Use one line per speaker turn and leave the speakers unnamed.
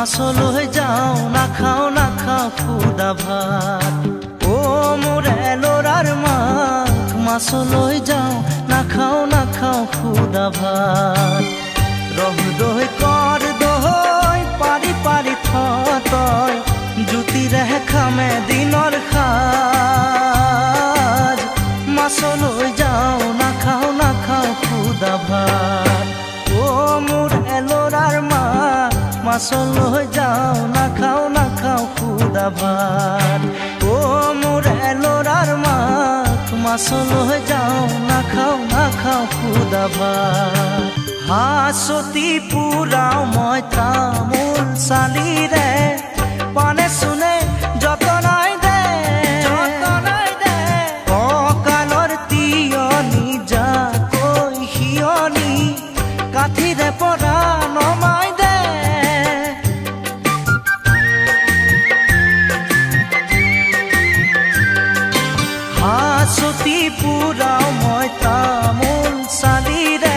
মাছলৈ যাওঁ নাখাওঁ খুদা ভাত ও মোৰে ল'ৰাৰ মাক মাছলৈ যাওঁ নাখাওঁ খুদা ভাত ৰহ দৈ কৰ দৈ পাৰি পাৰি থয় জুতিৰে খামে দিনৰ সাজ মাছলৈ যাওঁ নাখাওঁ খুদা ভাত ও মোৰে ল'ৰাৰ মাক মাছলৈ যাওঁ নাখাওঁ খুদা ভাত ও মোৰে ল'ৰাৰ মাক মাছলৈ যাওঁ নাখাওঁ খুদা ভাত হাঁচতি পুৰাও মই তামোল চালিৰে পানে চুনে যতনাই দে কঁকালৰ তিয়নি যাকৈ সিয়নি কাঠিৰে পৰা নমাই দে হাঁচতি পুৰাও মই তামোল চালিৰে